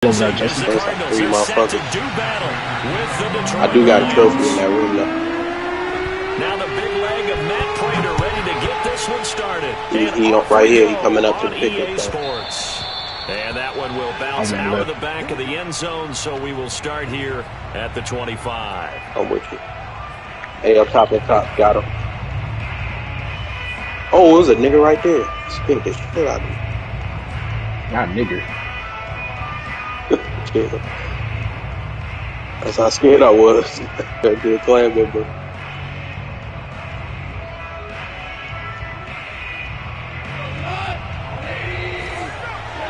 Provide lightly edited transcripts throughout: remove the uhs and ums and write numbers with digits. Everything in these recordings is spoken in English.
Over there, Jason. There's like 3 motherfuckers. I do got a trophy in that room though. Now the big leg of Matt Prater ready to get this one started. He right here. He coming up to the pickup. Sports. And that one will bounce out of the back of the end zone, so we will start here at the 25. I'm with you. Hey, up top. Got him. Oh, it was a nigga right there. Scared the shit out of me. Not nigger. That's how scared I was. That good clan member.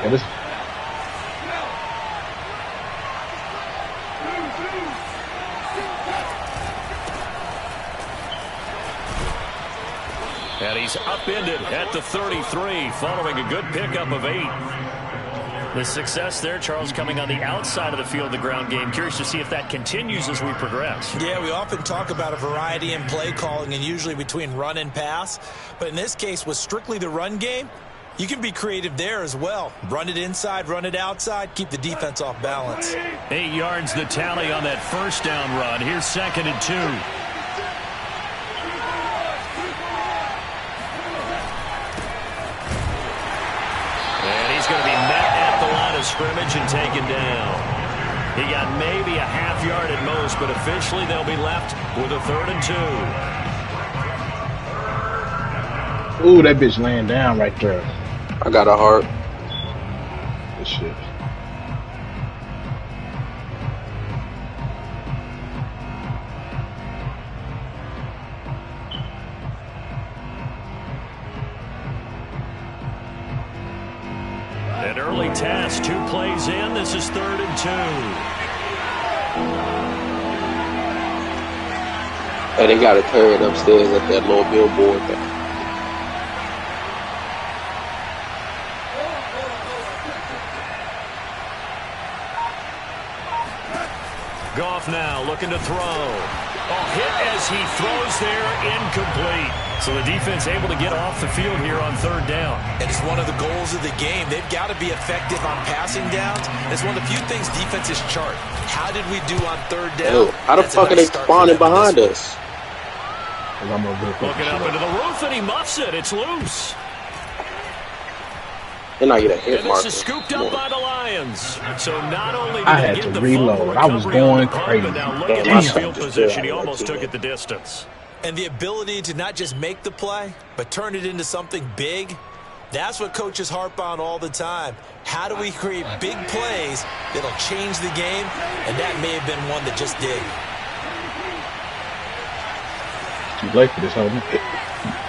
Yeah, this. And he's upended at the 33 following a good pickup of 8. The success there, Charles, coming on the outside of the field, the ground game. Curious to see if that continues as we progress. Yeah, we often talk about a variety in play calling and usually between run and pass. But in this case, with strictly the run game, you can be creative there as well. Run it inside, run it outside, keep the defense off balance. 8 yards the tally on that first down run. Here's 2nd and 2. Going to be met at the line of scrimmage and taken down. He got maybe a half yard at most, but officially they'll be left with a 3rd and 2. Ooh, that bitch laying down right there. I got a heart. Good shit. An early task, 2 plays in. This is 3rd and 2. Hey, they got a turret upstairs at that little billboard there. Goff now looking to throw. Hit as he throws there, incomplete. So the defense able to get off the field here on 3rd down. And it's one of the goals of the game. They've got to be effective on passing downs. It's one of the few things defenses chart. How did we do on 3rd down? Ew, how the fuck are they spawning behind us? Looking up into the roof, and he muffs it. It's loose. Then I get a hit mark. This is scooped up by the Lions. So not only did I they had get to the reload. I was going crazy. But now look at his field position. He almost took it the distance. And the ability to not just make the play, but turn it into something big, that's what coaches harp on all the time. How do we create big plays that'll change the game? And that may have been one that just did. Too late for this whole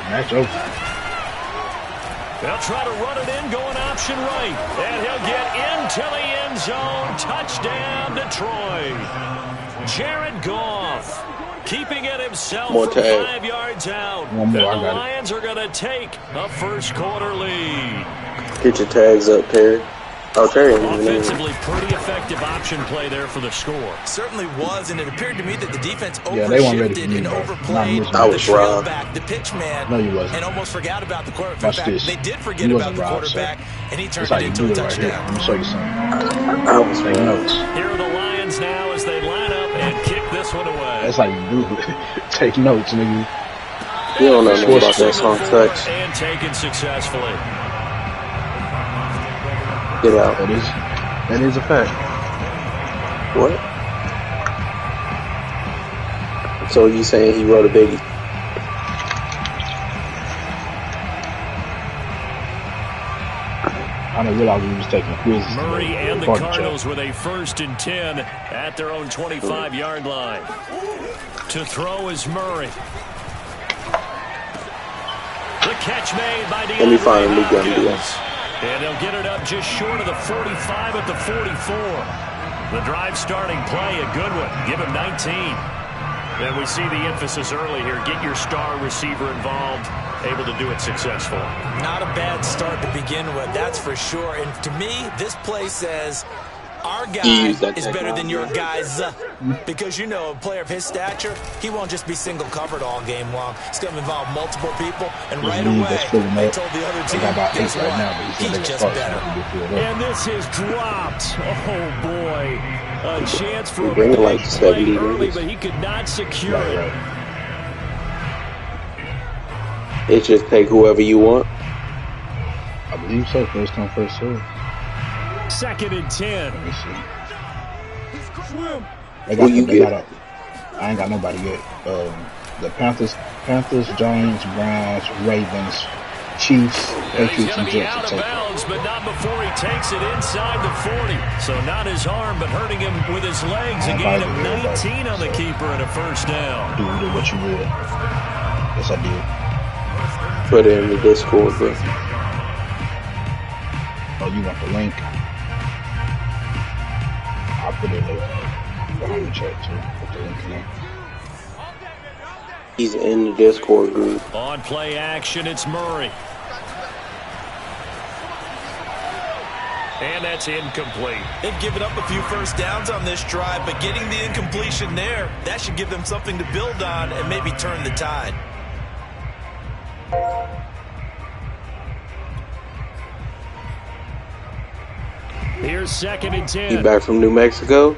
match over. They'll try to run it in, going option right. And he'll get into the end zone. Touchdown, Detroit. Jared Goff keeping it himself from 5 yards out. One more, and the Lions are going to take a first-quarter lead. Get your tags up, Terry. Oh, Terry. Offensively, pretty effective option play there for the score. Certainly was, and it appeared to me that the defense overshifted and overplayed the trail back, the pitch man, and almost forgot about the quarterback. They did forget about the quarterback, and he turned it into a touchdown. Let me show you something. I was taking notes. Here are the Lions now as they line up and kick this one away. That's how you do it. Take notes, nigga. You don't know nothing about that song text. And taken successfully. Get out. That is a fact. What? So you saying he wrote a biggie? I didn't realize he was taking quizzes. Murray and the Cardinals with a 1st and 10 at their own 25-yard line. To throw is Murray. The catch made by DeAndre. Let me find a new gun. And they'll get it up just short of the 45 at the 44. The drive starting play, a good one. Give him 19. And we see the emphasis early here. Get your star receiver involved. Able to do it successfully. Not a bad start to begin with, that's for sure. And to me, this play says, our guy use that is better than technology. your guys. Because, you know, a player of his stature, he won't just be single covered all game long. It's going to involve multiple people, and right away, they told the other team, guess what? He's just better. And this is dropped. Oh, boy. A chance for a Bring it big like play 70 early, minutes. but he could not secure it. It just take whoever you want. I believe so. First come, first serve. 2nd and 10. Let me see. Who you get? I ain't got nobody yet. The Panthers, Giants, Browns, Ravens, Chiefs, He's Patriots, going and to be Jets. out of bounds, but not before he takes it inside the 40. So not his arm, but hurting him with his legs. A gain of 19 on the keeper and a first down. Do with it what you will. Yes, I did. Put it in the Discord, bro. Oh, you want the link? I'll put it in behind the chat too. Put the link in there. He's in the Discord group. On play action, it's Murray. And that's incomplete. They've given up a few first downs on this drive, but getting the incompletion there, that should give them something to build on and maybe turn the tide. Here's 2nd and 10. He back from New Mexico.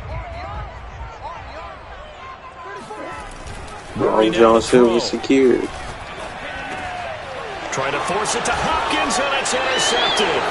Murray now John to Silver throw. secured. Trying to force it to Hopkins, and it's intercepted.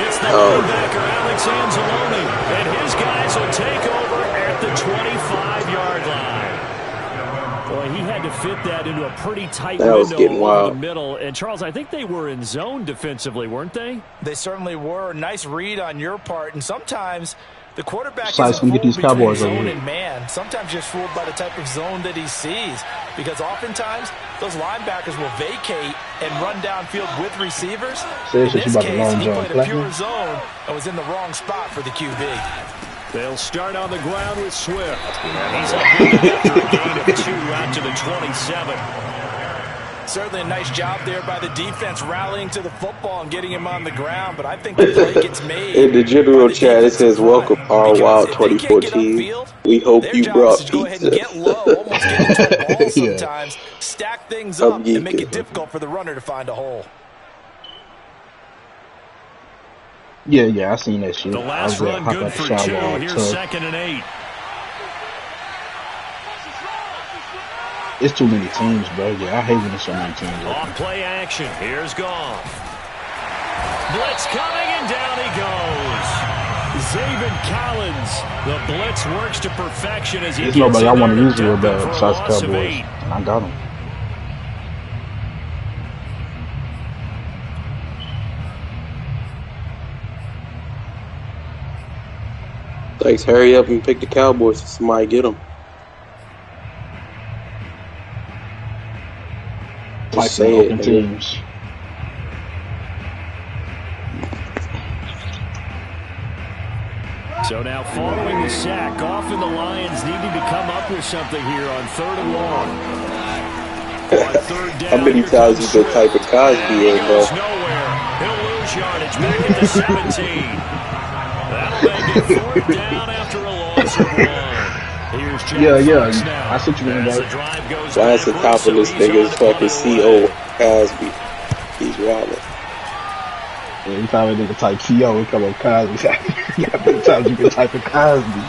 It's the Oh. linebacker, Alex Anzalone, and his guys will take over at the 25-yard line. Boy, he had to fit that into a pretty tight That was window getting over wild. the middle. And, Charles, I think they were in zone defensively, weren't they? They certainly were. Nice read on your part, and sometimes the quarterback Size, isn't come get fooled these between Cowboys over zone here. and man. Sometimes just fooled by the type of zone that he sees, because oftentimes those linebackers will vacate and run downfield with receivers. Say In it's just this about the case, long he John played a Platinum. pure zone and was in the wrong spot for the QB. They'll start on the ground with Swift. And he's up big after a gain of 2 out to the 27. Certainly a nice job there by the defense rallying to the football and getting him on the ground, but I think the play gets made. In the general by the chat, it says, defensive "Welcome, front, R because Wild if they can't get 2014. upfield, We hope their you job brought is to go ahead and pizza." get low, almost get into the ball Yeah. sometimes, stack things I'm up, and make geeking. it difficult for the runner to find a hole. Yeah, I seen that shit. The I last was run hop good out the for shower 2. all Here's tough. 2nd and 8. It's too many teams, bro. Yeah, I hate when there's so many teams. Off play action. Here's Goff. Blitz coming, and down he goes. Zaven Collins. The blitz works to perfection as he There's gets nobody I in want to there use it dump with it for a besides loss of Cowboys. 8. And I got them. Thanks. Hurry up and pick the Cowboys so somebody get them. Like Just say it, open nigga. teams. So now following the sack, Goff and the Lions needing to come up with something here on 3rd and long. On 3rd down, How many here times comes you been Swift. typing Cosby And he in, bro? goes nowhere. He'll lose yardage back at the 17. That'll make it 4th down after a loss of 1. Here's Jack Yeah. Fox now. I sent you in As there. the drive goes Why is the backwards, top of so this he's nigga's on the fucking other way. CO Cosby? He's wildin'. Yeah, you probably nigga type CO and come up Cosby. You got many times you can type in Cosby.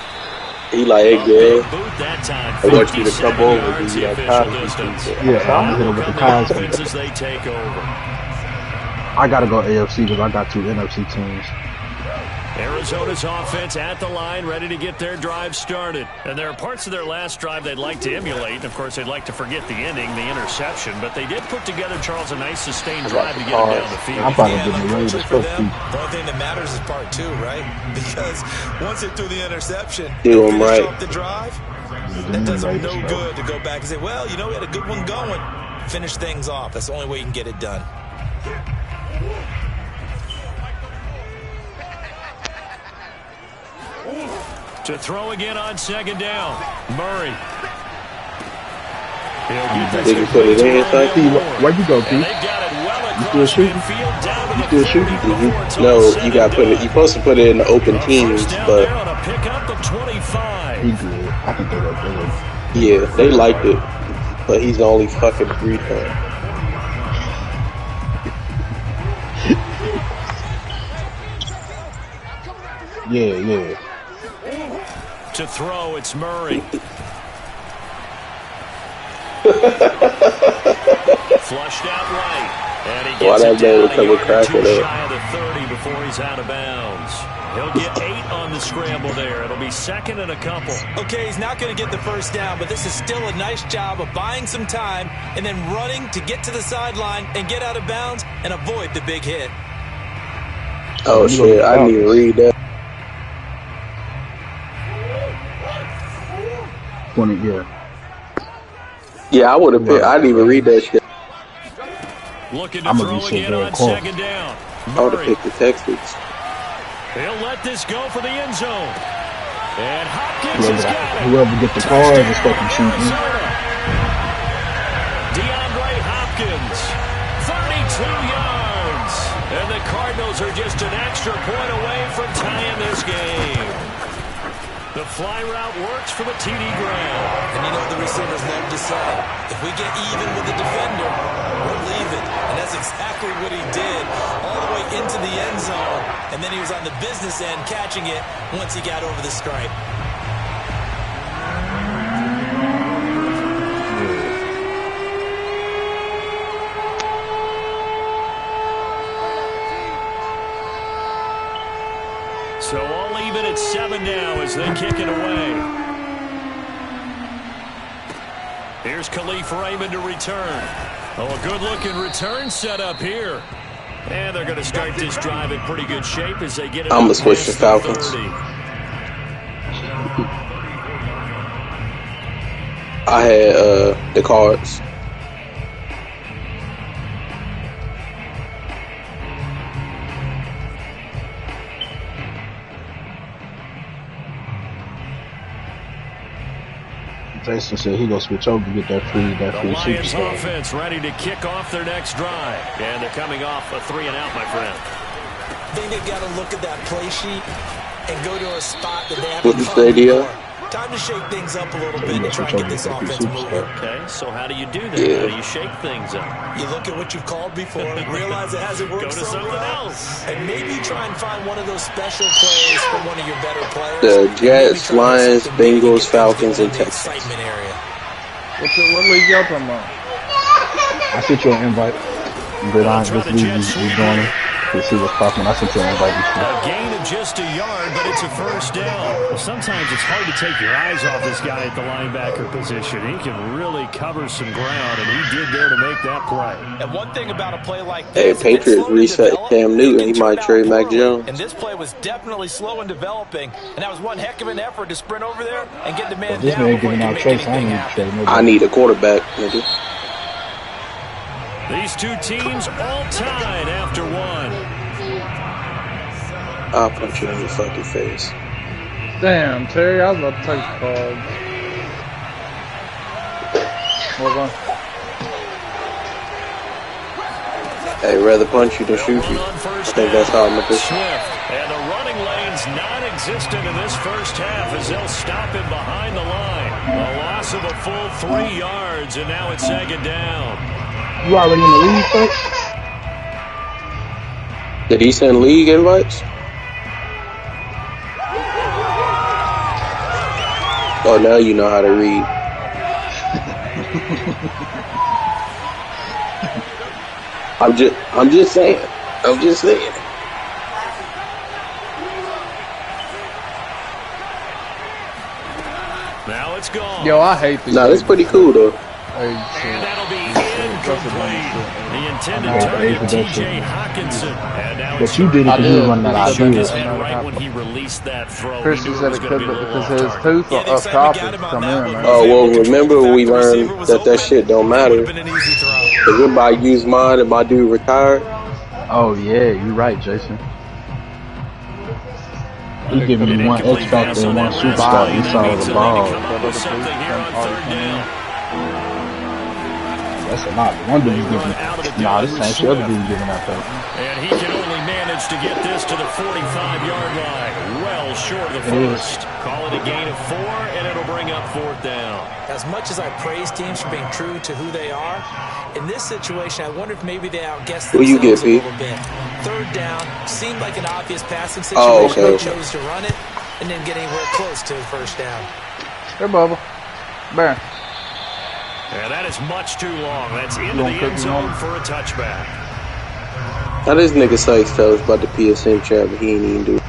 He like, "Hey, girl, Boot that time. I want you to 57 come over and yards give the me that official Cosby distance. pizza." Yeah, I'm gonna hit him with the Come the Cosby. offense as they take over. I gotta go AFC because I got 2 NFC teams. Arizona's offense at the line, ready to get their drive started. And there are parts of their last drive they'd like to emulate. And, of course, they'd like to forget the ending, the interception. But they did put together, Charles, a nice sustained drive to get them down the I field. probably Yeah, did the Raiders unfortunately for first them, too. the only thing that matters is part 2, right? Because once they threw the interception, Do 'em finish right. off the drive, The that does them Raiders, no bro. good to go back and say, well, you know, we had a good one going. Finish things off. That's the only way you can get it done. To throw again on 2nd down. Murray. Did you put it in, son? P, where'd you go, And P? they've got it well still across shooting? midfield down to You the still 40 shooting? before it's No, all said you gotta and put it. done. You supposed to put it in the open teams, First down but there on pick up the 25. He good. I think they're good. Yeah, they liked it, but he's the only fucking retard. Yeah. To throw, it's Murray. Flushed out right. And he gets it down a yard or two shy of the 30 before he's out of bounds. He'll get 8 on the scramble there. It'll be second and a couple. Okay, he's not going to get the first down, but this is still a nice job of buying some time and then running to get to the sideline and get out of bounds and avoid the big hit. Oh, shit. I didn't even read that. 20, yeah. Yeah, I would have picked. I didn't even read that shit. Looking to throw again on second down. I would have picked the Texans. He'll let this go for the end zone. And Hopkins has got it. Whoever gets the cars is fucking shooting. DeAndre Hopkins, 32 yards. And the Cardinals are just an extra point away from tying this game. The fly route works for the TD ground. And you know the receivers love to say, if we get even with the defender, we're leaving. And that's exactly what he did all the way into the end zone. And then he was on the business end catching it once he got over the stripe. So all even at 7 now as they kick it away. Here's Khalif Raymond to return. Oh, a good-looking return set up here. And they're going to start this drive in pretty good shape as they get it. I'm going to switch to Falcons. I had the Cards. Jason said he gonna switch over to get that free Lions superstar. Offense ready to kick off their next drive, and they're coming off a 3-and-out, my friend. I think they've got to look at that play sheet and go to a spot that they What haven't the gone idea? before. Time to shake things up a little bit and try and get this offense moving. Okay, so how do you do that? Yeah. How do you shake things up? You look at what you've called before, realize it hasn't worked Go to so something well, else. and maybe try and find one of those special plays from one of your better players. The Jets, Maybe try Lions, something big to Bengals, get Falcons, things and going in the Texans. excitement area. What league y'all talking about? I sent you an invite. Good on this league you joining. To see what's popping. I sent you an invite. A gain of just a yard, but it's a first down. Well, sometimes it's hard to take your eyes off this guy at the linebacker position. He can really cover some ground, and he did there to make that play. And one thing about a play like Hey, this, Patriots reset Cam Newton. He might trade Mac Jones. And this play was definitely slow in developing, and that was one heck of an effort to sprint over there and get the man This down man before he giving can out make traits. I anything need to happen. trade I need a quarterback, nigga. These two teams all tied after one. I'll punch you in your fucking face. Damn, Terry, I was about to take the cards. Hold on. Hey, rather punch you than shoot you. I think that's how I'm gonna do. Swift, and the running lane's non-existent in this first half as they'll stop him behind the line. A loss of a full 3 yards, and now it's second down. You already in the league, folks? Did he send league invites? Oh, now you know how to read. I'm just saying. Now it's gone. Yo, I hate these. Nah, that's pretty cool though. And that'll be incomplete. The intended target, T.J. Hawkinson. And now But you did it because you was running that He shook his idea. head right when he released that throw. Christian He knew said was it gonna could, be a but little because his off target. tooth up top has come in, man. Oh, well, remember we learned that shit don't matter. Because everybody used mine and my dude retired. Oh yeah, you're right, Jason. He giving you one X factor and one superstar. You saw the ball. That's a lot. One dude giving. Nah, this ain't the other dude giving out though. And he can only manage efforts to get this to the 45-yard line. Well short of the first. Call it a gain of 4, and it'll bring up 4th down. As much as I praise teams for being true to who they are, in this situation, I wonder if maybe they outguessed themselves a little bit. 3rd down seemed like an obvious passing situation. They chose to run it and didn't get anywhere close to 1st down. Here, Bubba. Baron. Yeah, that is much too long. That's into the end zone for a touchback. Now this nigga Sykes tell us about the PSN chat, but he ain't even do it.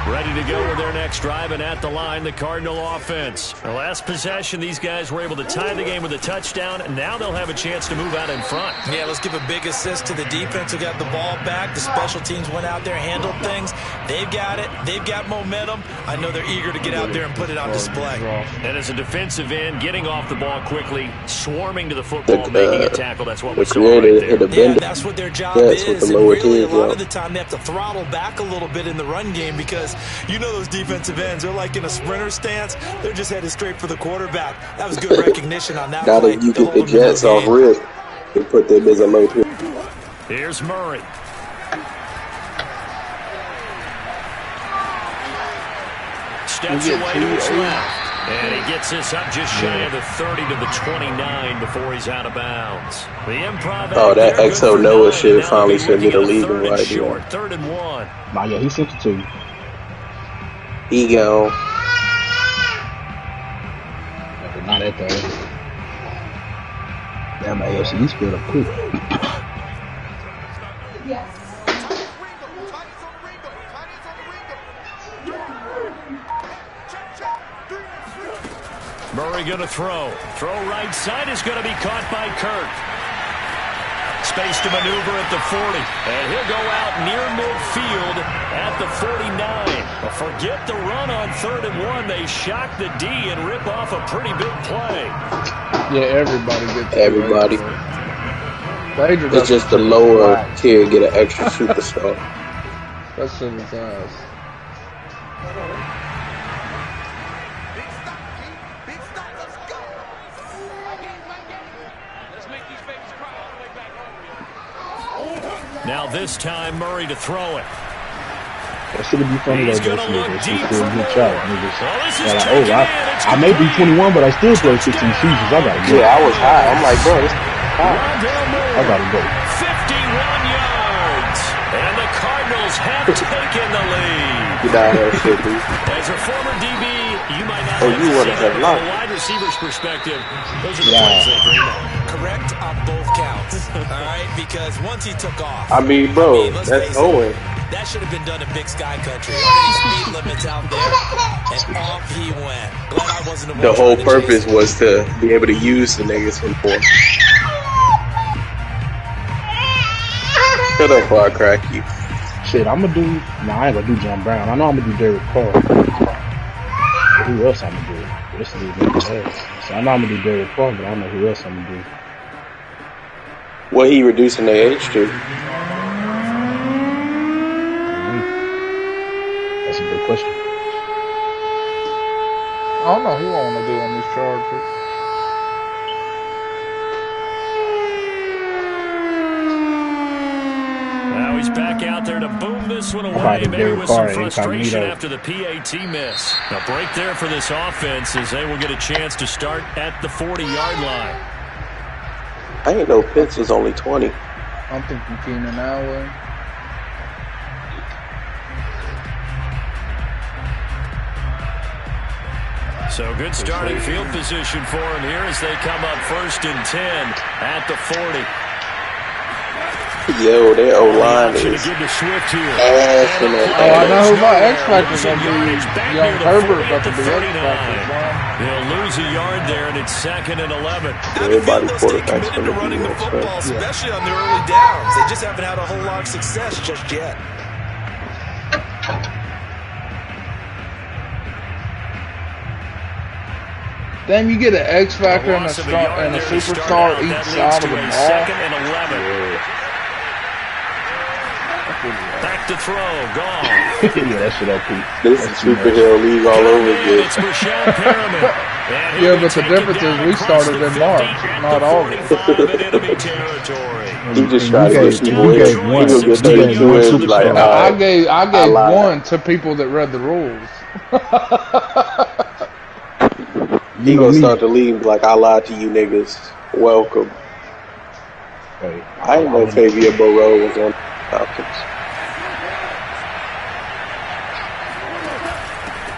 Ready to go with their next drive, and at the line, the Cardinal offense. The last possession, these guys were able to tie the game with a touchdown, and now they'll have a chance to move out in front. Yeah, let's give a big assist to the defense who got the ball back. The special teams went out there, handled things. They've got it. They've got momentum. I know they're eager to get out there and put it on display. And as a defensive end, getting off the ball quickly, swarming to the football, making a tackle, that's what we saw right there. Yeah, that's what their job is. And really, a lot of the time, they have to throttle back a little bit in the run game because you know those defensive ends, they're like in a sprinter stance. They're just headed straight for the quarterback. That was good recognition on that play. You get the Jets off risk and put their biz on low too. Here's Murray. Steps away to his left. And he gets this up just shy of the 30 to the 29 before he's out of bounds. The improv. Oh, that XO Noah shit finally sent me to leave him right here. 3rd and 1. Nah, yeah, he sent it to you. Ego. Not at that. Damn, my AFC East split up quick. Murray going to throw. Throw right side is going to be caught by Kirk. Space to maneuver at the 40. And he'll go out near midfield at the 49. But forget the run on 3rd and 1. They shock the D and rip off a pretty big play. Yeah, everybody gets everybody. It's just the lower tier get an extra superstar. That's in his eyes. Now this time Murray to throw it. That should be funny though, Joe Smith. She's still a good shot. I may be 21, but I still play 16 seasons. I gotta go. Yeah, I was high. I'm like, bro, this high. I gotta go. 51 yards. And the Cardinals have taken the lead. Get out of here, shit, dude. As a former DB, you might not you want to have luck. From a wide receiver's perspective, those are the plays they dream of. Correct on both counts. All right, because once he took off. I mean, bro, that's Owen. That should have been done in Big Sky Country. Speed limits out there, and off he went. Glad I wasn't the whole purpose was to be able to use the niggas for more. Shut up before I crack you. Shit, I'm gonna do. Nah, I ain't gonna do John Brown. I know I'm gonna do Derek Carr. Who else I'm gonna do? This is so I know I'm gonna do Derek Carr, but I don't know who else I'm gonna do. What he reducing their age to? That's a good question. I don't know who I want to do on these Chargers. Now he's back out there to boom this one away, maybe with some frustration after the PAT miss. A break there for this offense as they will get a chance to start at the 40-yard line. I ain't know Pitts was only 20. I'm thinking Keenan Allen. So good starting field position for him here as they come up 1st and 10 at the 40. Yo, their O-line is ass in it. Oh, I know who my X-Factor is going to be. Young Herbert about to be X-Factor. They'll lose a yard there, and it's 2nd and 11. Everybody quarterback's going to running the football, especially on the early downs. They just haven't had a whole lot of success just yet. Then you get an X-Factor and a superstar each side of the ball. 2nd and 11. Back Set to throw. Gone. Yeah, that shit OP. This is superhero league all over again. It's Breshad Perriman. Yeah, but the difference is we started in March, not August. He just tried to get people in. He will get 32 in. Like, I gave one to people that read the rules. He gonna start the league like, I lied to you niggas. Welcome. Hey, I didn't know Fabio Barreau was on Falcons.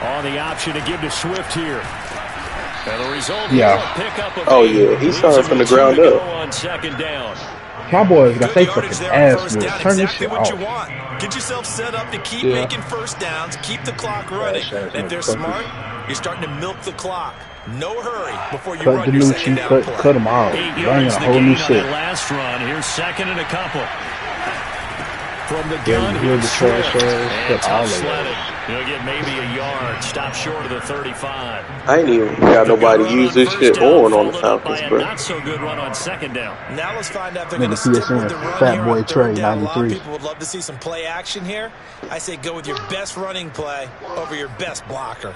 On the option to give to Swift here. And the result he started from the ground up. On second down. Cowboys got they fucking ass whooped. Turn this shit off. Get yourself set up to keep making first downs, keep the clock running. If they're smart, you're starting to milk the clock. No hurry before you run your second down play. Cut them out. Learning a whole new shit. Last run. Here's second and a couple. From the gun, here's sledding. He'll get maybe a yard. Stop short of the 35. I ain't even got nobody use this shit on the Falcons, bro. Not so good run on second down. Now let's find out if they're going to stick with the run Fat here Boy on Trey, third down. 93. A lot of people would love to see some play action here. I say go with your best running play over your best blocker.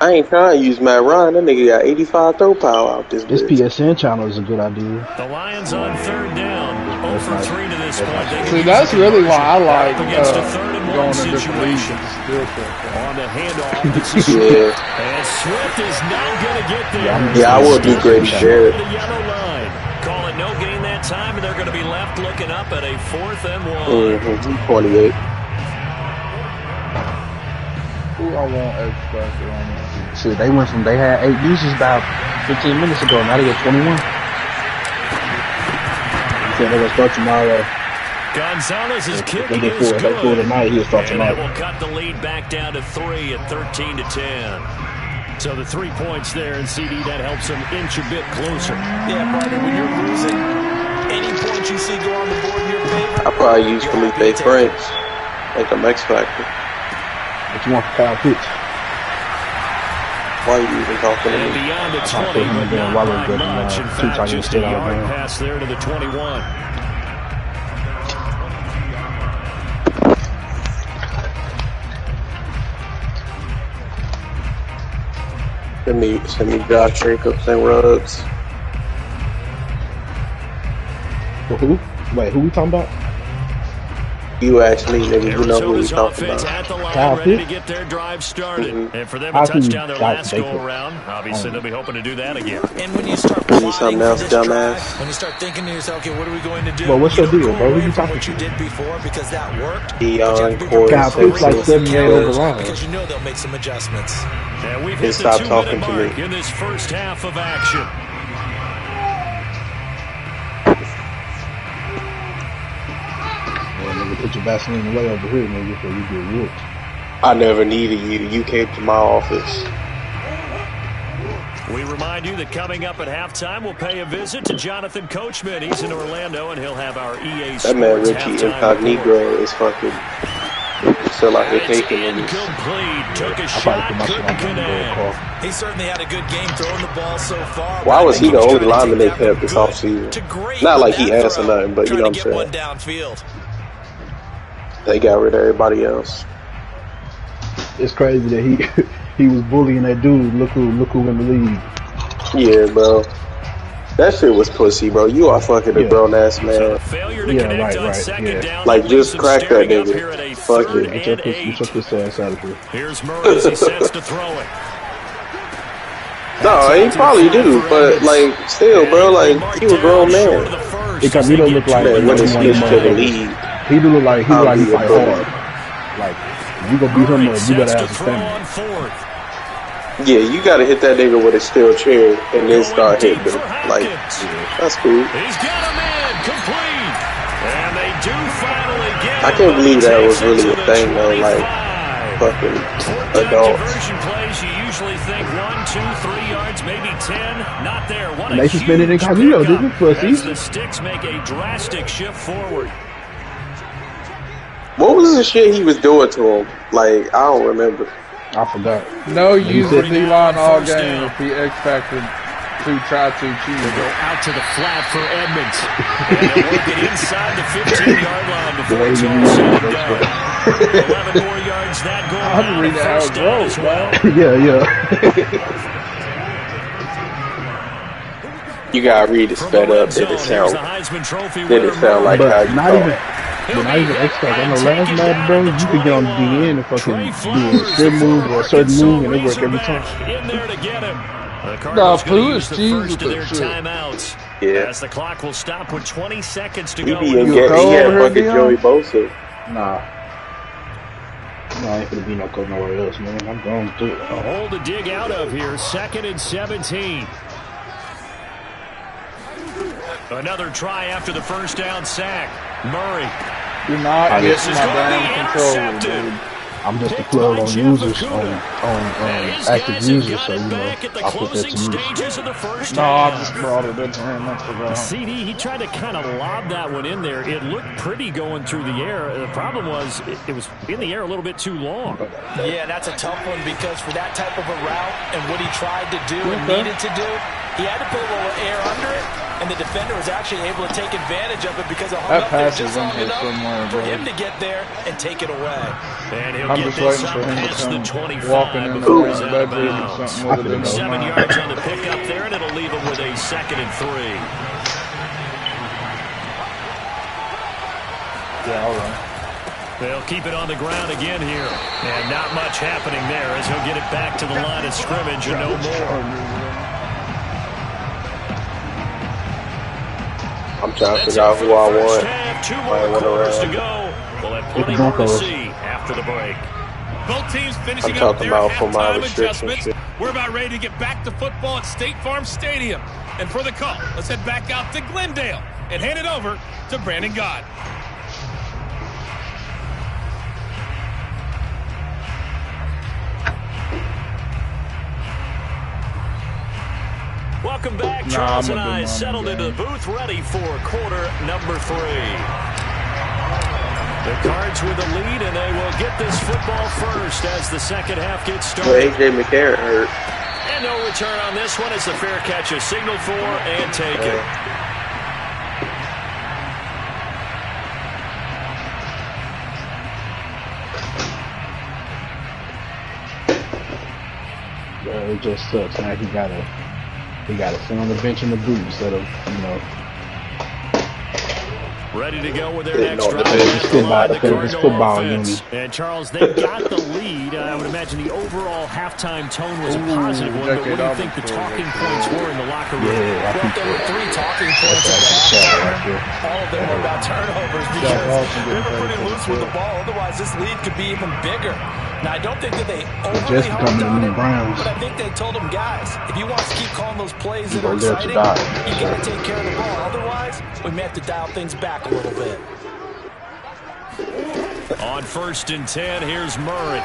I ain't trying to use Matt Ryan. That nigga got 85 throw power out this bitch. PSN channel is a good idea. The Lions on third down. 0 for 3 to this point. See, that's really why I like going to different leagues. On the handoff. Yeah. And Swift is not going to get there. Yeah, I will do Grady Jarrett. The yellow line. Call it no gain that time, and they're going to be left looking up at a 4th and 1. 28. Who I want X-Factor on this? Shit, they had 8 uses about 15 minutes ago. Now they got 21. They're going to start tomorrow. Gonzalez's kick They is did good. four tonight. He'll start And that tomorrow. will cut the lead back down to 3 at 13-10. So the 3 points there, and CD, that helps them inch a bit closer. Yeah, partner, when you're losing, any point you see go on the board in your favor, I probably use Felipe Franks like a X Factor. What you want for Kyle Pitts? Why are you even talking to And me? beyond the I 20, put him but in there not while by we're good, much. In two fact, tight just a ends yard down. pass there to the 21. Send me Josh Jacobs and Ruggs. For who? Wait, who we talking about? You actually, nigga, you know who we Arizona's talking offense about. at the line, Kyle ready to Pitts? get their drive started. And for them, a How can you touchdown their doubt last Jacobs? go-around. Obviously, they'll be hoping to do that again. and when you start Do plotting something for else, this dumbass. drive, when you start thinking to yourself, okay, what are we going to do? Well, what's your You don't deal, go bro? Who away you from talking what you to? did before because that worked. Deion, But you have to be Corey, prepared Kyle Pitts like for 78 overall. because you know they'll make some adjustments. And we've Hey, hit the stop 2-minute talking to mark me. in this first half of action. Well, nigga, put your Vaseline away over here, nigga, before you get whooped. I never needed you. You came to my office. We remind you that coming up at halftime, we'll pay a visit to Jonathan Coachman. He's in Orlando, and he'll have our EA Sports That man Richie halftime Incognito report. is fucking still out here It's taking niggas. incomplete. Took a I shot, probably put my shit couldn't on the connect. call. He certainly had a good game throwing the ball so far. Why was he the only Trying to lineman they take that kept this from offseason? good to great Not with like he that asked or throw, nothing, but you know trying what to I'm get saying. one downfield. They got rid of everybody else. It's crazy that he was bullying that dude. Look who in the league. Yeah, bro. That shit was pussy, bro. You are fucking a Yeah. grown ass So man. the failure to Yeah, connect on right, second yeah. down. Like, that just leaves them crack that staring up nigga. here at a Fuck third it. Get and your 8. this ass out of here. Here's Murray as he sets to throw it. No, he probably do, but like, still, bro, like, he was a grown man. Incognito look like Man, when he it's one switched of to them the motherfuckers. league, He do look like he I'll like he be a fight bully. hard. Like if you gonna beat him up, you better have some stamina. on fourth. yeah, you gotta hit that nigga with a steel chair and then start hitting him. Like, that's cool. He's got him in, complete. And they do finally get I him, can't but believe he that was takes it really to a the thing, though, like, 25. fucking Fourth-down adults. conversion plays, you usually think 1, 2, 3 yards, maybe 10. Not there. What And a they suspended huge Incognito, pickup didn't it, for a as season? the Sticks make a drastic shift forward. What was the shit he was doing to him? Like, I don't remember. I forgot. No, He use said- the D-line all First game down. if he X-Factored try to cheat. They go out to the flat for Edmonds. And they'll work it inside the 15-yard line before it's all said and done. 11 more yards that goal line. And first down as well. Yeah. You gotta read it sped up. Did it sound like how you thought? But not even expect. On the last match, bro, you could get on the DN and fucking do a strip move or a certain move, and it work every time. In there to get him. No, Pooh is cheese with their that shit. Timeouts. Yeah. As the clock will stop with 20 seconds to He go. had fucking Joey Bosa. Nah. No, I ain't gonna be no coach nowhere else, man. I'm going through it. A hole to dig out of here. 2nd and 17. Another try after the first down sack. Murray. Do not get my damn controller, dude. I'm just a plug on users, on active users, so, you know, I'll put that to use. No, I just brought it in here and I forgot. CD, he tried to kind of lob that one in there. It looked pretty going through the air. The problem was it was in the air a little bit too long. Yeah, that's a tough one because for that type of a route and what he tried to do and needed to do, he had to put a little air under it, and the defender was actually able to take advantage of it because it hung up there just long enough for him to get there and take it away. And I'm just waiting for him to come walking in the bedroom or something with it in his 7 mind. yards on the pickup there, and it'll leave him with a 2nd and 3. Yeah, all right. They'll keep it on the ground again here. And not much happening there as he'll get it back to the line of scrimmage and no more. I'm trying to figure out who I want. Two more quarters to go. We'll have plenty more to see after the break. Both teams finishing I'm up talking their about for my halftime adjustments. restrictions. We're about ready to get back to football at State Farm Stadium. And for the call, let's head back out to Glendale and hand it over to Brandon Gott. Welcome back. Charles and I settled into the booth, ready for quarter number 3. The Cards with the lead, and they will get this football first as the second half gets started. Well, A.J. McCarron hurt. And no return on this one as the fair catch is signaled for and taken. It just sucks. Now he gotta sit on the bench in the booth instead of, you know. Ready to go with their next drive. It's football unit. And Charles, they got the lead. I would imagine the overall halftime tone was a positive one, but what do you think the talking points were in the locker room? Yeah, Well, there were 3 talking points at halftime. All of them were about turnovers because they were pretty loose with the ball. Otherwise, this lead could be even bigger. Now, I don't think that they overly harped on it, but I think they told them, guys, if you want us to keep calling those plays that are exciting, you got to take care of the ball. Otherwise, we may have to dial things back a little bit. On 1st and 10, here's Murray.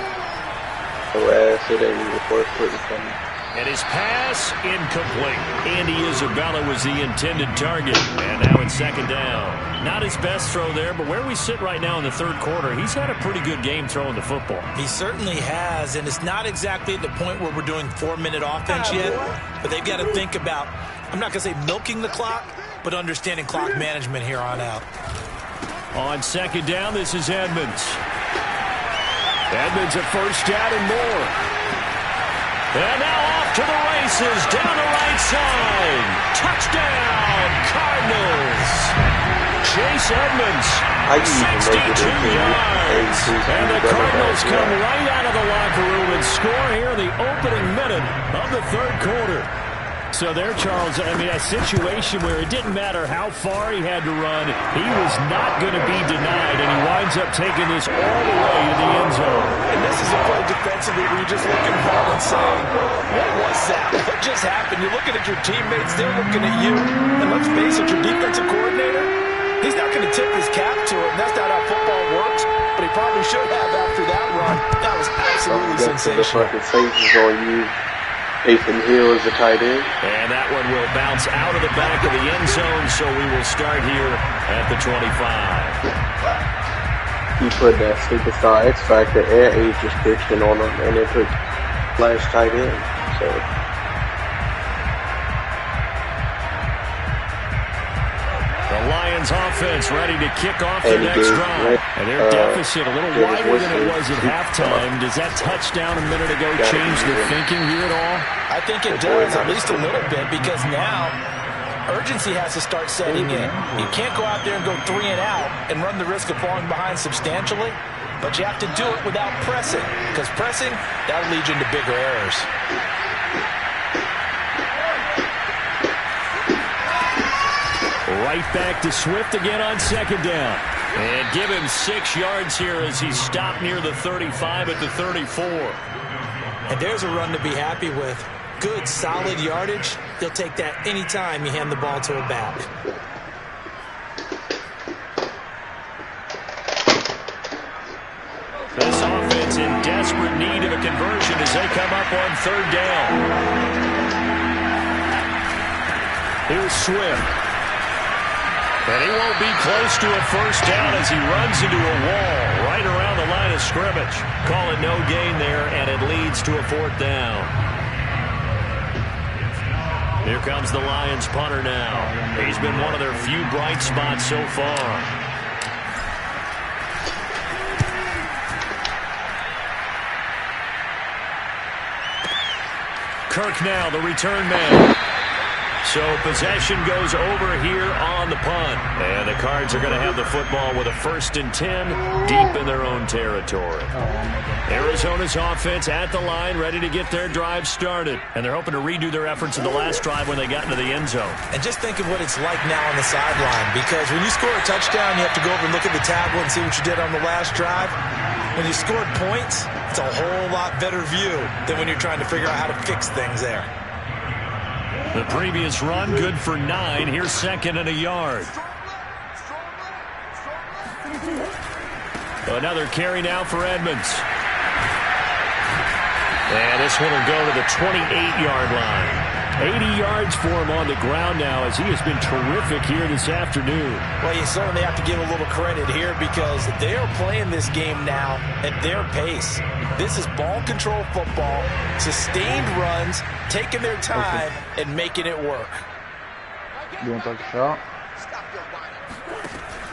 And his pass incomplete. Andy Isabella was the intended target. And now in 2nd down. Not his best throw there, but where we sit right now in the 3rd quarter, he's had a pretty good game throwing the football. He certainly has, and it's not exactly at the point where we're doing 4-minute offense yet, but they've got to think about, I'm not going to say milking the clock, but understanding clock management here on out. On 2nd down, this is Edmonds. Edmonds at 1st down and more. And now off to the races, down the right side. Touchdown, Cardinals. Chase Edmonds, 62 yards. And the Cardinals come right out of the locker room and score here in the opening minute of the 3rd quarter. So there, Charles, I mean, a situation where it didn't matter how far he had to run, he was not going to be denied, and he winds up taking this all the way to the end zone. And this is a play defensively where you're just looking back and saying, what was that? What just happened? You're looking at your teammates, they're looking at you, and let's face it, your defensive coordinator, he's not going to tip his cap to it, and that's not how football works, but he probably should have after that run. That was absolutely sensational. The safety's on you. Nathan Hill is the tight end. And that one will bounce out of the back of the end zone, so we will start here at the 25. He put that superstar X Factor and age restriction on him, and they put flash tight end. So Lions offense ready to kick off their next drive. And their deficit a little wider than it was at halftime. Does that touchdown a minute ago change the thinking here at all? I think it does, at least a little bit, because now urgency has to start setting in. You can't go out there and go 3 and out and run the risk of falling behind substantially, but you have to do it without pressing, because pressing, that'll lead you into bigger errors. Right back to Swift again on second down. And give him 6 yards here as he's stopped near the 35 at the 34. And there's a run to be happy with. Good, solid yardage. They'll take that anytime you hand the ball to a back. This offense in desperate need of a conversion as they come up on third down. Here's Swift. And he won't be close to a first down as he runs into a wall right around the line of scrimmage. Call it no gain there, and it leads to a fourth down. Here comes the Lions punter now. He's been one of their few bright spots so far. Kirk now, the return man. So possession goes over here on the punt. And the Cards are going to have the football with a 1st and 10 deep in their own territory. Arizona's offense at the line, ready to get their drive started. And they're hoping to redo their efforts in the last drive when they got into the end zone. And just think of what it's like now on the sideline, because when you score a touchdown, you have to go over and look at the tablet and see what you did on the last drive. When you scored points, it's a whole lot better view than when you're trying to figure out how to fix things there. The previous run, good for 9. Here's 2nd and a yard. Another carry now for Edmonds. And this one will go to the 28-yard line. 80 yards for him on the ground now as he has been terrific here this afternoon. Well, you certainly have to give a little credit here because they are playing this game now at their pace. This is ball control football, sustained runs, taking their time, and making it work. You want to take a shot?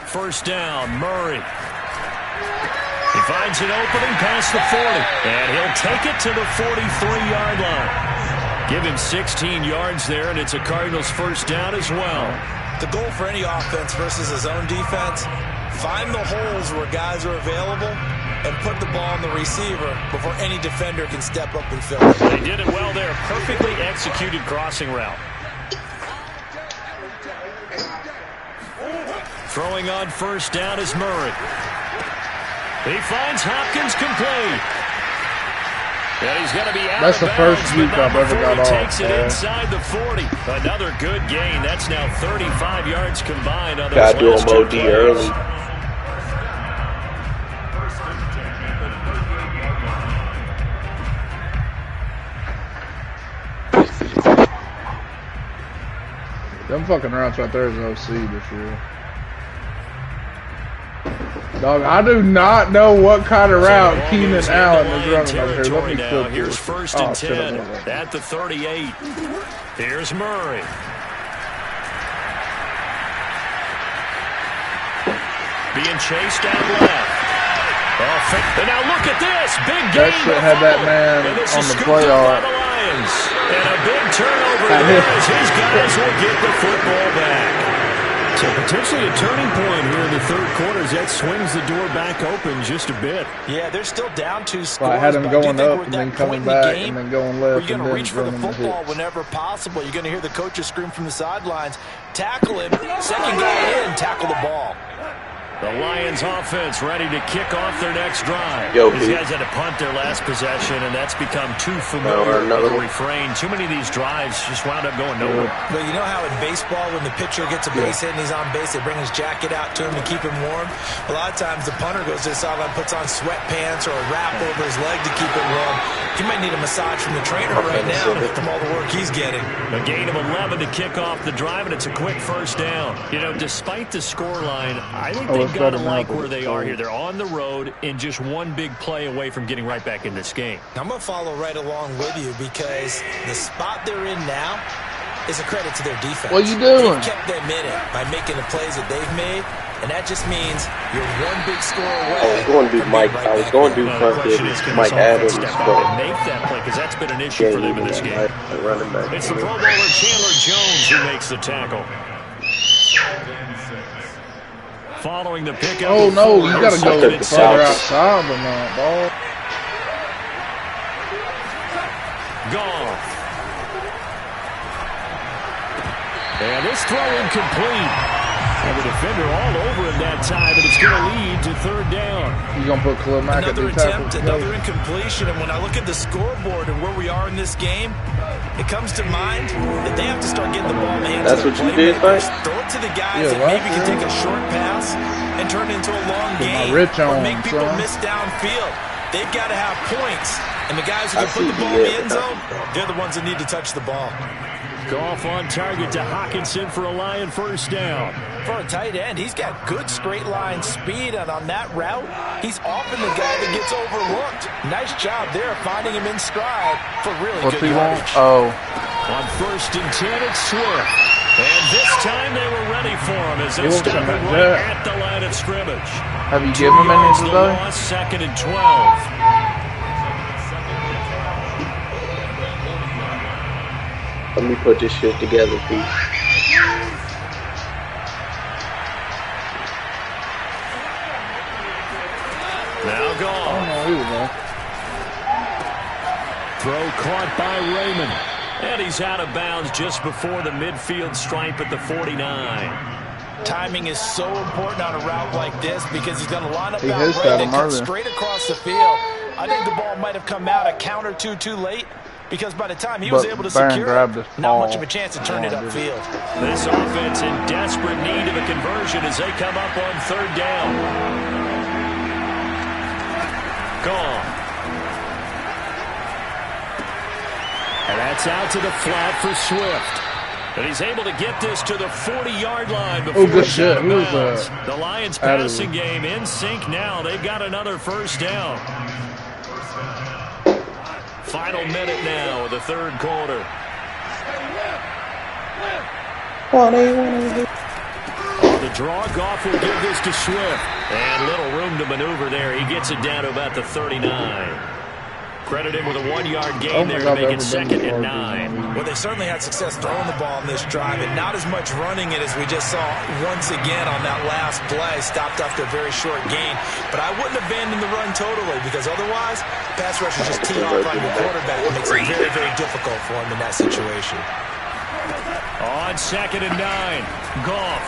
First down, Murray. He finds an opening past the 40, and he'll take it to the 43-yard line. Give him 16 yards there, and it's a Cardinals first down as well. The goal for any offense versus his own defense, find the holes where guys are available and put the ball on the receiver before any defender can step up and fill it. They did it well there. Perfectly executed crossing route. Throwing on first down is Murray. He finds Hopkins complete. And he's going to be out. That's the first juke I've ever got off. Takes it inside the 40. Another good gain. That's now 35 yards combined on those last two plays. Got to do him OD early. Them fucking routes right there is OC this year. Dog, I do not know what kind of route Keenan Allen is running over here. Let me flip Here's this. 1st and 10 at the 38. Here's Murray. Being chased down left. And now look at this. Big game. That shit had that man on the play off. And a big turnover there as his guys will get the football back. So potentially a turning point here in the third quarter as that swings the door back open just a bit. Yeah, they're still down 2 scores. Well, I had him going up and then coming back and then going left. You're going to reach for the football whenever possible. You're going to hear the coaches scream from the sidelines. Tackle him. Second guy in, tackle the ball. The Lions offense ready to kick off their next drive. These guys had to punt their last possession, and that's become too familiar with a refrain. Too many of these drives just wound up going nowhere. But you know how in baseball, when the pitcher gets a base hit and he's on base, they bring his jacket out to him to keep him warm? A lot of times the punter goes to the sideline, puts on sweatpants or a wrap over his leg to keep it warm. He might need a massage from the trainer right now from all the work he's getting. A gain of 11 to kick off the drive, and it's a quick first down. You know, despite the scoreline, I think they've got to like where they are here. They're on the road and just one big play away from getting right back in this game. I'm going to follow right along with you because the spot they're in now, is a credit to their defense. What you doing? They've kept them in it by making the plays that they've made, and that just means you're one big score away. I was going to do Mike. I was going to do Mike Adams, but make that play because that's been an issue for them in this game. Running back. It's the Pro Bowler Chandler Jones who makes the tackle. Following the pickup. Oh no, you gotta go further outside than that, dog. Goff. And this throw incomplete. And the defender all over him that time, and it's going to lead to third down. You gonna put Khalil Mack Another at the tackle? attempt, another incompletion, and when I look at the scoreboard and where we are in this game, it comes to mind that they have to start getting the ball in the hands That's of the what you did, playmakers. right? Throw it to the guys that maybe can take a short pass and turn it into a long game, or make people miss downfield. They've got to have points, and the guys who can put the ball in the end zone, they're the ones that need to touch the ball. Goff on target to Hockenson for a Lion first down. For a tight end, he's got good straight line speed, and on that route, he's often the guy that gets overlooked. Nice job there finding him in stride for really good yardage. Oh. On 1st and 10, it's Swift. And this time they were ready for him as they started right at the line of scrimmage. Have you given him any today? 2nd and 12. Let me put this shit together, Pete. Now gone. I don't know either, Throw caught by Raymond. And he's out of bounds just before the midfield stripe at the 49. Timing is so important on a route like this because he's going to line up He out hits right that and cut earlier. straight across the field. I think the ball might have come out a count or two too late because by the time he was able to Barron secure grabbed it, his not ball. much of a chance to turn it upfield. This offense in desperate need of a conversion as they come up on 3rd down. Gone. And that's out to the flat for Swift. And he's able to get this to the 40-yard line before he's out of bounds. The Lions passing game in sync now. They've got another first down. Final minute now of the 3rd quarter. On the draw, Goff will give this to Swift. And little room to maneuver there. He gets it down to about the 39. Credit him with a 1-yard gain there to make it 2nd and 9. Well, they certainly had success throwing the ball in this drive, and not as much running it as we just saw once again on that last play. Stopped after a very short gain. But I wouldn't abandon the run totally because otherwise, pass rushers just tee off on your quarterback. It makes it very, very difficult for him in that situation. On 2nd and 9, Goff.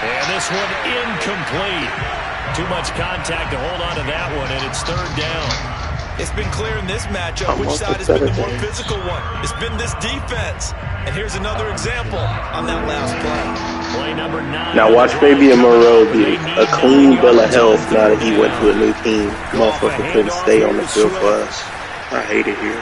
And this one incomplete. Too much contact to hold on to that one, and it's 3rd down. It's been clear in this matchup which side has been the more physical one. It's been this defense. And here's another example on that last play. Play number 9. Now watch Fabian Moreau be a clean bill of health now that he went to a new team. Motherfucker couldn't stay on the field for us. I hate it here.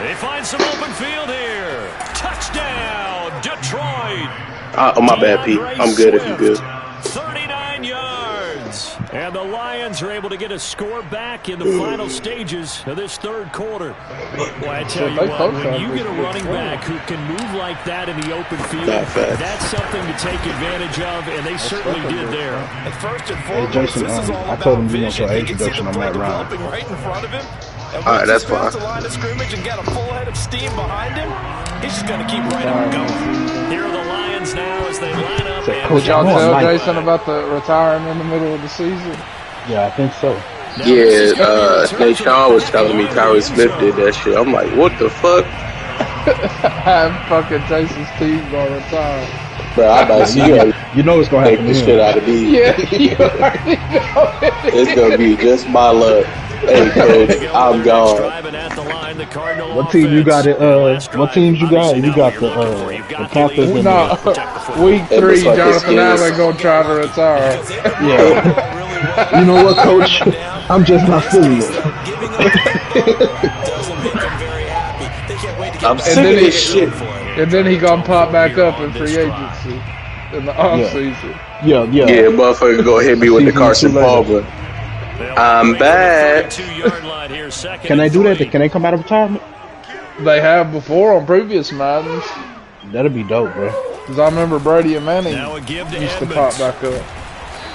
They find some open field here. Touchdown, Detroit. Oh, my bad, Pete. I'm good if you're good. 39 yards. And the Lions are able to get a score back in the final stages of this 3rd quarter. Well, I tell you what, when you get a running back who can move like that in the open field, that's something to take advantage of, and they certainly did there. And first and Hey, foremost, Jason, this is all I about told him you want vision. your He can see introduction the on play that route. developing right in front of him. And All right, once that's he's past fine. the line of scrimmage and got a full head of steam behind him, he's just going to keep right on going. Here are the Lions now as they line up. Did y'all tell Jason about the retiring in the middle of the season? Yeah, I think so. Yeah, Nate Sean was telling me Tyree Smith did that shit. I'm like, what the fuck? I'm fucking Jason's team gonna retire. Bro, I know You know what's gonna take happen. the shit out of these. Yeah, you already know it. It's gonna be just my luck. Hey, coach, I'm gone. What team you got? What teams you got? You got the Panthers. And No, week 3, Jonathan Allen gonna try to retire. Yeah. You know what, Coach? I'm just not feeling it. I'm sick of this shit. And then he gonna pop back up in free agency in the offseason. Yeah. Yeah, motherfucker go hit me with the Carson Palmer. I'm back. Can they do that? Can they come out of retirement? They have before on previous Maddens. That'll be dope, bro. Because I remember Brady and Manning Now a give to used to Edmonds. pop back up.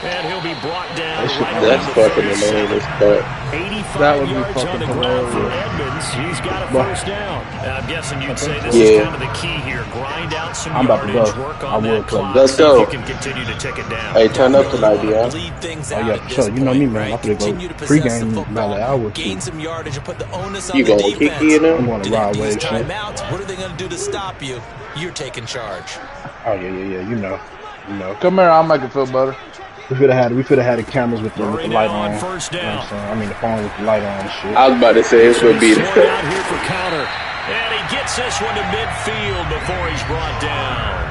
And he'll be brought down. That's fucking annoying as fuck. 85 That would be yards on the fucking ground for hilarious. Edmonds. He's got a first down. And I'm guessing you'd say this Yeah. is kind of the key here. Grind out some I'm about to yardage, go. work I on will that play. clock. Let's see if go. you can continue to tick it down. Hey, turn up tonight, Dion. Lead things Oh, out yeah, at this sure. You know me, point, man. right? I'm gonna go Continue to possess the pregame football, about an hour or two. gain some yardage, and put the onus on You the going defense. Kiki in there? I'm going to Do ride these wave shit. timeouts, what are they going to do to stop you? You're taking charge. Oh yeah. You know. Come here, I'll make it feel better. We could have had the cameras with the Murray light now on on. first You know down. what I'm saying? I mean the phone with the light on and shit. I was about to say it's gonna be. Swung out here for counter. And he gets this one to midfield before he's brought down.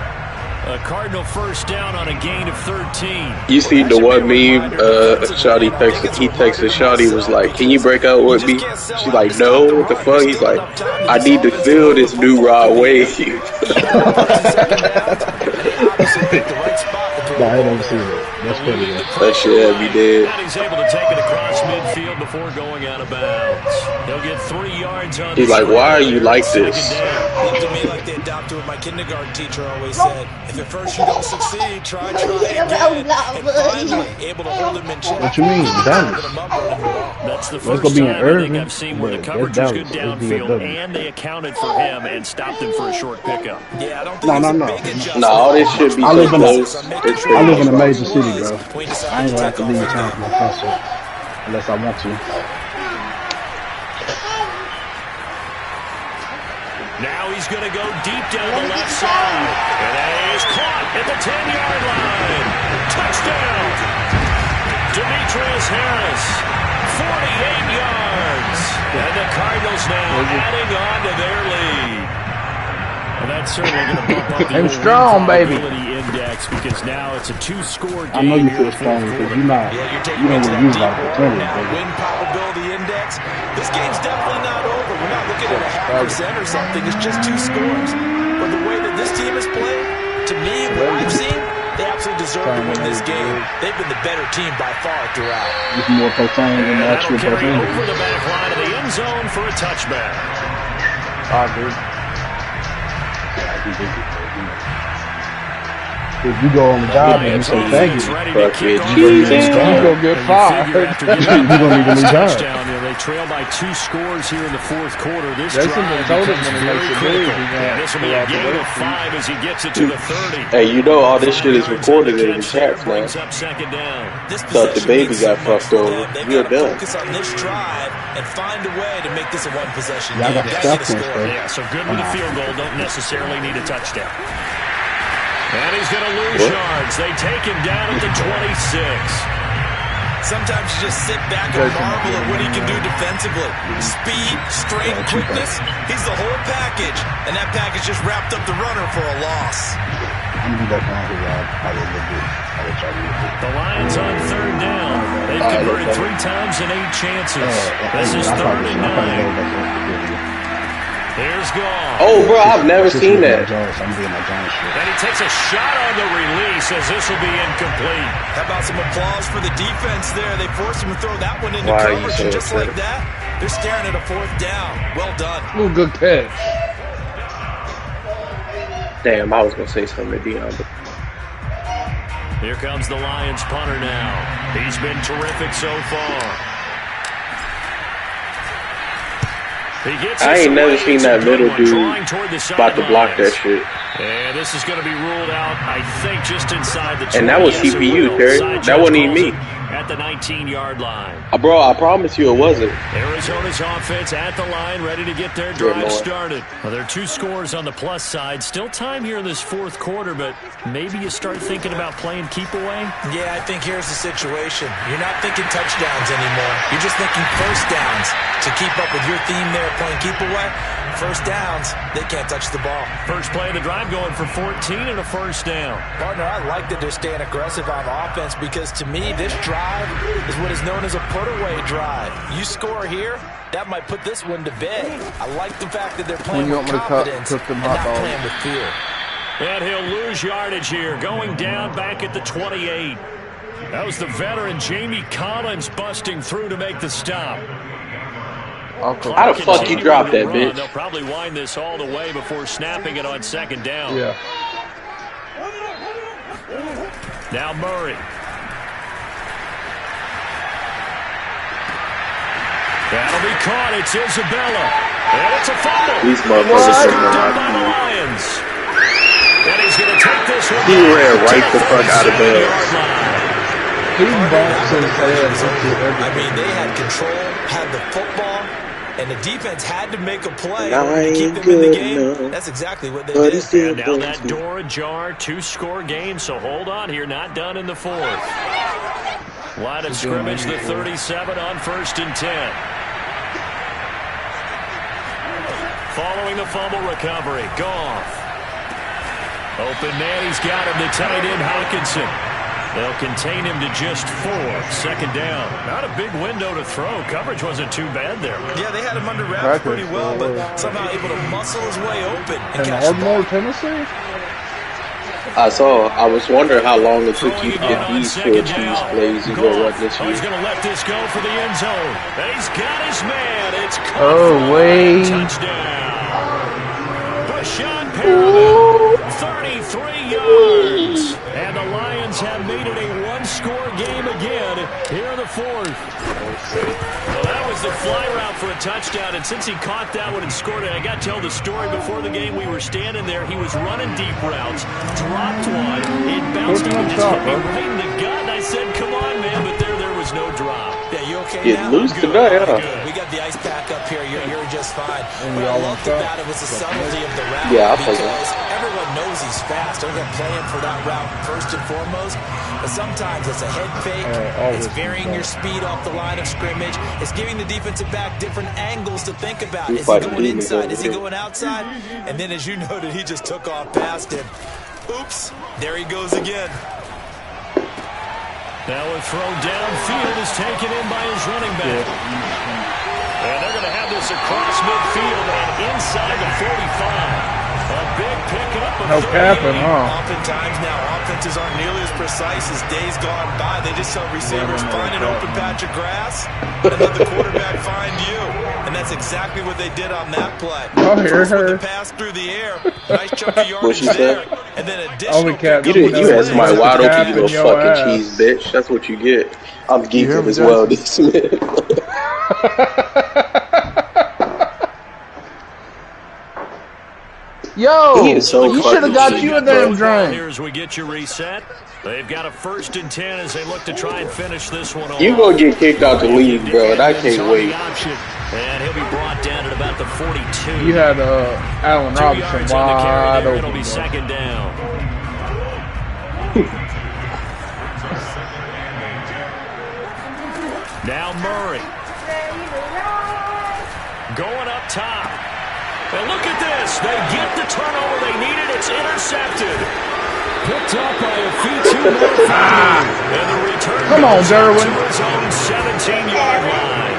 A Cardinal first down on a gain of 13. You see the one meme? Shawty texted. He texted Shawty was like, "Can you break out with me?" She's like, "No, what the fuck?" He's like, "I need to feel this new raw wave." No, I never seen it. That's funny though. That shit had me dead. And he's able to take it across midfield before going out of bounds. He'll get 3 yards on He's the like, play. "Why are you like this?" Looked at me like they adopted what my kindergarten teacher always said. If at first you don't succeed, try again. And finally, able to hold him in check. What you mean, Dallas? That's the Let's first go be in time I think Irving. I've seen where the But coverage that's was good Dallas. It's downfield DFW. and they accounted for him and stopped him for a short pickup. Yeah, I don't think No, it's no, a no. big adjustment. Nah, all this shit be I so live in a- close. It's I live in a crazy. major city, bro. We I decided ain't to gonna have take to leave off. town for my concert unless I want to. Now he's going to go deep down the left side. And he's caught at the 10-yard line. Touchdown. Demetrius Harris, 48 yards. And the Cardinals now adding on to their lead. And that's certainly going to bump up the I'm strong, baby. probability index because now it's a 2-score game. I know you here in feel the strong fourth because quarter. you're not. Yeah, you're You taking don't into really that use a lot deep of ball opportunity, now. baby. Win probability index. This game's definitely not over. We're not looking at a half % or something. It's just 2 scores. But the way that this team has played, to me, what I've seen, they absolutely deserve to win this game. They've been the better team by far throughout. It's more protein than And the that'll actual carry protein. over the back line of the end zone for a touchback. If you go on the job and you say thank you, Ready to Fuck kick it, off Jesus. this You drive. gonna get And you fired. figure after You getting gonna need a new job. touchdown, they trail by 2 scores here in the fourth quarter. This Jason drive told him becomes when he very makes it critical. big, he's gonna And this will be pull a out the gain of rest. 5 as he gets it to the 30. Hey, you know all this shit is 5 yards recorded on the in the catch there, chats, man. brings up second down. This Thought the possession baby means got so much fucked to over. them. They've We're got to done. focus on this drive and find a way to make this a one-possession Y'all game. got the Gotta get a stuff score. on, Yeah, so good with a field goal, don't necessarily need a touchdown. And he's going to lose yards. They take him down at the 26. Sometimes you just sit back and marvel at what he can do defensively. Speed, strength, quickness. He's the whole package. And that package just wrapped up the runner for a loss. I'm gonna be back on here, y'all. Probably a little bit. I'll let y'all do it. The Lions on third down. They've converted 3 times in 8 chances. This is third and 9. Here's Gall. Oh, bro, I've never seen that. I'm doing my Jones shit. And he takes a shot on the release as this will be incomplete. How about some applause for the defense there? They forced him to throw that one into Why are you coverage, so and just upset? like that, they're staring at a 4th down. Well done. Ooh, good catch. Damn, I was gonna say something to Dion, but Here comes the Lions punter now. He's been terrific so far. He gets I this ain't never away. seen It's a that good middle one, dude drawing toward the about to block that sidelines. shit. And this is going to be ruled out, I think, just inside the 20. And that was Yes, it CPU, will. Terry. Side That judge wasn't even calls me. it At the 19-yard line. Bro, I promise you it wasn't. Arizona's offense at the line, ready to get their Good drive Lord. started. Well, there are 2 scores on the plus side. Still time here in this fourth quarter, but maybe you start thinking about playing keep away. Yeah, I think here's the situation. You're not thinking touchdowns anymore. You're just thinking first downs. To keep up with your theme there, playing keep away, first downs, they can't touch the ball. First play of the drive going for 14 and a first down. Partner, I like that they're staying aggressive on offense because to me, this drive is what is known as a put-away drive. You score here, that might put this one to bed. I like the fact that they're playing you with want me to confidence cook them and hot not dogs? playing with fear. And he'll lose yardage here, going down back at the 28. That was the veteran Jamie Collins busting through to make the stop. How the fuck you drop that, bitch? They'll probably wind this all the way before snapping it on second down. Yeah. Now Murray. That'll be caught. It's Isabella. And it's a fumble. These motherfuckers are down by the Lions. And he's going to take this one. He ran right the fuck out of bounds. He bumps his head. I mean, they had control, had the football, and the defense had to make a play to keep them in the game. That's exactly what they did. And now that door ajar, 2-score game, so hold on here. Not done in the fourth. Line of scrimmage, the 37 on 1st and 10. Following the fumble recovery, Goff. Open man, he's got him, the tight end, Hawkinson. They'll contain him to just 4. Second down. Not a big window to throw. Coverage wasn't too bad there. Yeah, they had him under wraps pretty well, but somehow able to muscle his way open. And Ardmore, Tennessee? I was wondering how long it took you to get these 4 cheese plays you go run this year. He's going to let this go for the end zone. He's got his man. It's touchdown. Rashawn Perriman, 33 yards. And the Lions have made it a 1-score game again here in the fourth. Well, that was the fly route for a touchdown, and since he caught that one and scored it, I got to tell the story. Before the game, we were standing there. He was running deep routes, dropped one. It bounced up and just hit me right in the gut, and I said, come on, man, but there was no drop. Yeah, you okay Getting now? loose tonight, huh? We got the ice pack up here. You're just fine. What I loved about it was the subtlety of the route. Yeah, I'll play because everyone knows he's fast. They're going to play him for that route first and foremost. But sometimes it's a head fake. It's varying your speed off the line of scrimmage. It's giving the defensive back different angles to think about. Is he going inside? Is he going outside? And then, as you noted, he just took off past him. Oops, there he goes again. Now a throw downfield is taken in by his running back. And they're going to have this across midfield and inside the 45. A big pickup of no capping, huh? Oftentimes now, offenses aren't nearly as precise as days gone by. They just saw receivers find an open patch of grass and let the quarterback find you. And that's exactly what they did on that play. Oh, hear her. The pass through the air. Nice chunk of yardage there. And then additional you had somebody wide open, you little fucking cheese bitch. That's what you get. I'm geeking as well, this man. Yo, he should have got you a damn drink. Here as we get you reset. They've got a 1st and 10 as they look to try and finish this one off. You gonna get kicked out the league, bro, and I can't wait. And he'll be brought down at about the 42. You had Allen Robinson wide open. It'll be second down. Now Murray. Going up top. And look at this. They get the turnover they needed. It's intercepted. Picked up by a feet too low. And the return come on, Derwin. To his own 17-yard line.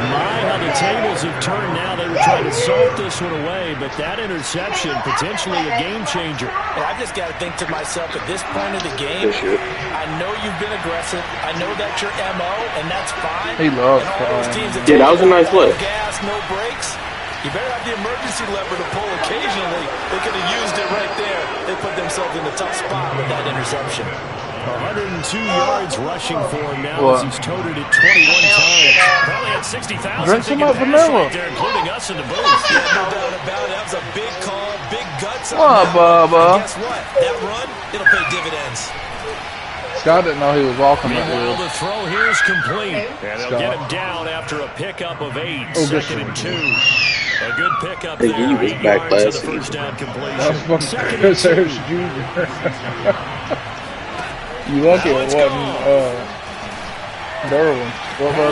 My, how the tables have turned now. They were trying to salt this one away, but that interception, potentially a game changer. And I just got to think to myself, at this point of the game, I know you've been aggressive. I know that's your MO, and that's fine. He loves that was a nice play. Gas, no brakes. You better have the emergency lever to pull occasionally. They could have used it right there. They put themselves in a tough spot with that interception. 102 yards rushing for him now as he's toted it 21 times. Probably had 60,000 drink some up vanilla. Right there, including us in the booth. Yeah, no doubt about it. That was a big call, big guts. Bubba? Guess what? That run, it'll pay dividends. Scott didn't know he was walking that way. Meanwhile, the throw here is complete. And they'll get him down after a pickup of 8. Second and 2. A good pickup there. He was 8 back yards last to the first season. down completion. That's fucking Second Chris and 2. Harris Jr. You lucky it wasn't Derwin.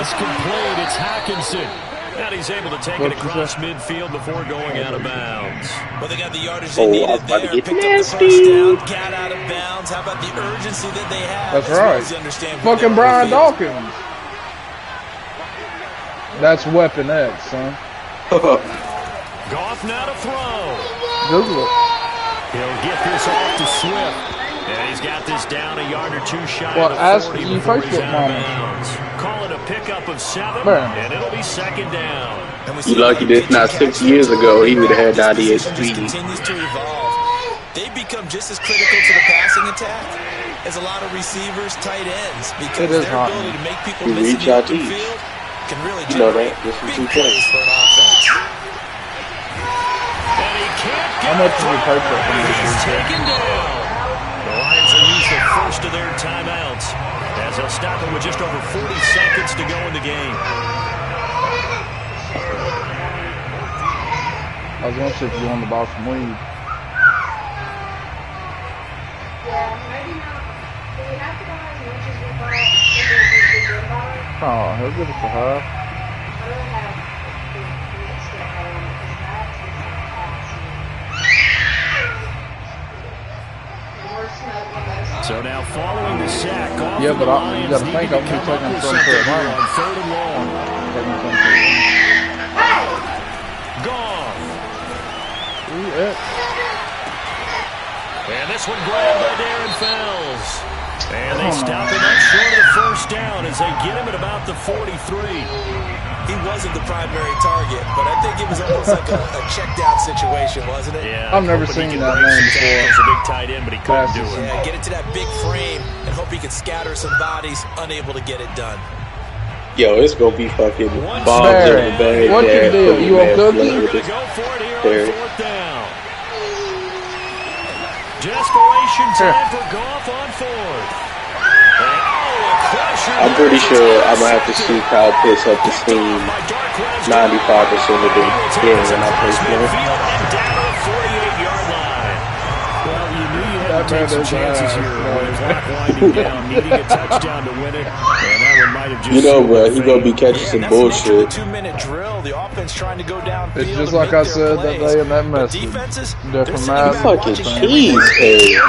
It's complete. It's Hawkinson. And he's able to take it across midfield before going out of bounds. Well, they got the yardage they needed there. Picked up the first down, got out of bounds. How about the urgency that they have? That's right. Fucking Brian Dawkins. That's Weapon X, son. Goff now to throw. Google it. He'll get this off to Swift. And he's got this down a yard or two shy Well, of ask 40 you before Facebook he's out of mama. bounds. Call it a pickup of 7, Man. and it'll be second down. You lucky this not 6 years ago. He would have had 98 speed. Continues to evolve. They become just as critical to the passing attack as a lot of receivers, tight ends, because their ability to make people miss in the open field can really generate big plays for an offense. And he can't get How much did you pay for He's taken down. The Lions will use the first of their timeouts as they'll stop it with just over 40 seconds to go in the game. I was going to say if you want to buy some weed. Oh, he'll give us a half. So now following the sack, off Yeah, the but Lions you got to need think to I'm come taking up with some something for a here moment. on 3rd and long. Taking some for Gone. Yeah. And this one grabbed by Darren Fells. And they stop him up short of the first down as they get him at about the 43. He wasn't the primary target, but I think it was almost like a check down situation, wasn't it? Yeah, I've never hoping he seen could that break man some before. tackles, a big tight end, but he couldn't do it. Yeah, get it to that big frame and hope he can scatter some bodies, unable to get it done. Yo, it's gonna be fucking bombs Barry, in the bag. what you do? You want cookies? They're going to go for it here on 4th down. Desperation time for Goff on 4th. I'm pretty sure I'm gonna have to see Kyle Pitts up the steam 95% of the game when I play Smith. Well, you knew you had to take some chances here with the clock winding down, needing a touchdown to win it, and that one might have just. You know, bro, he gonna be catching some bullshit. 2-minute drill. The offense trying to go downfield. It's just like I said that day in that message. Defenses, Different they're math. Fucking cheese,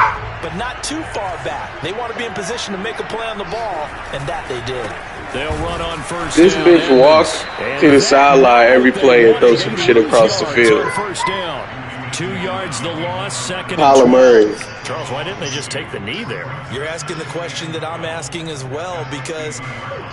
but not too far back. They want to be in position to make a play on the ball, and that they did. They'll run on first This down. bitch walks to the sideline every play and throws some shit across the field. First down. 2 yards the loss, second and Kyler 12. Murray. Charles, why didn't they just take the knee there? You're asking the question that I'm asking as well, because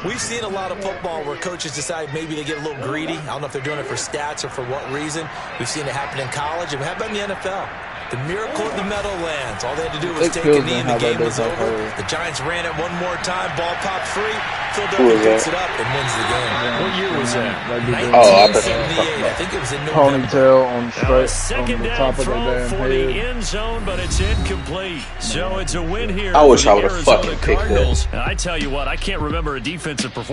we've seen a lot of football where coaches decide maybe they get a little greedy. I don't know if they're doing it for stats or for what reason. We've seen it happen in college, and how about in the NFL? The miracle of the Meadowlands. All they had to do was take a knee and the game was over. The Giants ran it one more time. Ball popped free. Philadelphia picks it up and wins the game. What year was that? 1978. I think it was in November. Ponytail on straight Second on the down top of the throw damn for the head. end zone, but it's incomplete. So it's a win here. I wish for I the would've Arizona fucking picked that. Cardinals. And I tell you what, I can't remember a defensive performance